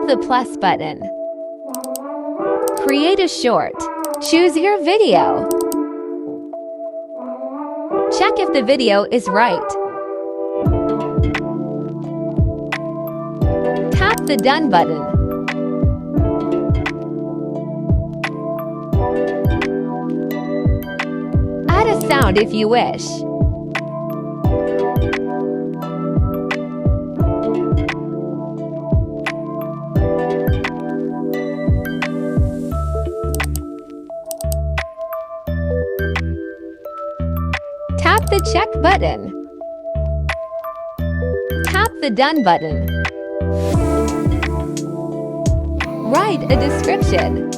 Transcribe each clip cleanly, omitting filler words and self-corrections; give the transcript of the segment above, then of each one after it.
the plus button. Create a short. Choose your video. Check if the video is right. Tap the Done button. Add a sound if you wish. Tap the check button. Tap the Done button. Write a description.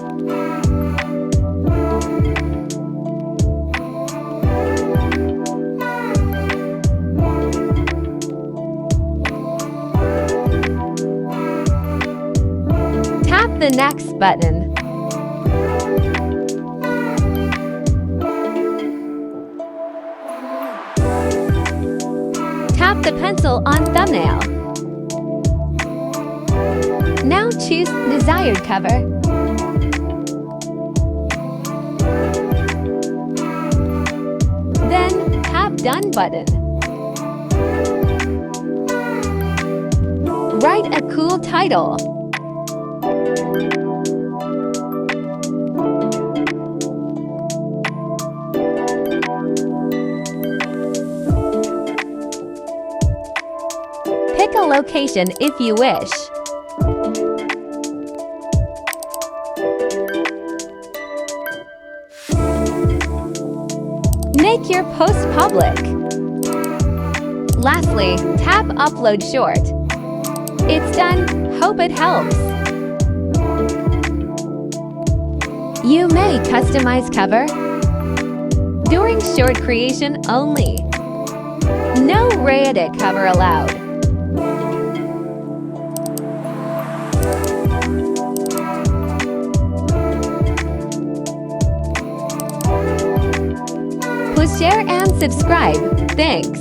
Tap the Next button. Tap the pencil on thumbnail. Now choose desired cover. Then tap Done button. Write a cool title. Pick a location if you wish. Make your post public. Lastly, tap Upload Short. It's done. Hope it helps. You may customize cover during short creation only. No re-edit cover allowed. Please share and subscribe. Thanks.